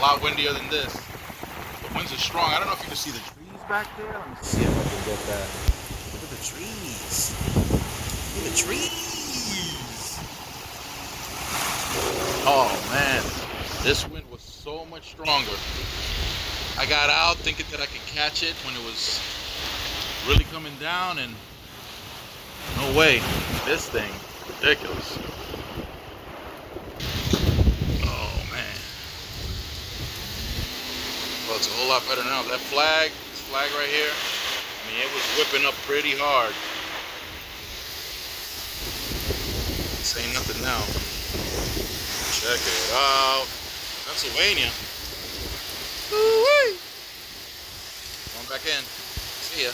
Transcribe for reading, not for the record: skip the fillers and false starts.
lot windier than this. The winds are strong. I don't know if you can see the trees back there. Let me see if I can get that. Look at the trees. Look at the trees. Oh man, this wind was so much stronger. I got out thinking that I could catch it when it was really coming down, and no way. This thing, ridiculous. Oh man. Well, it's a whole lot better now. That flag, this flag right here, I mean, it was whipping up pretty hard. This ain't nothing now. Check it out. Pennsylvania. Woo-wee. Going back in. See ya.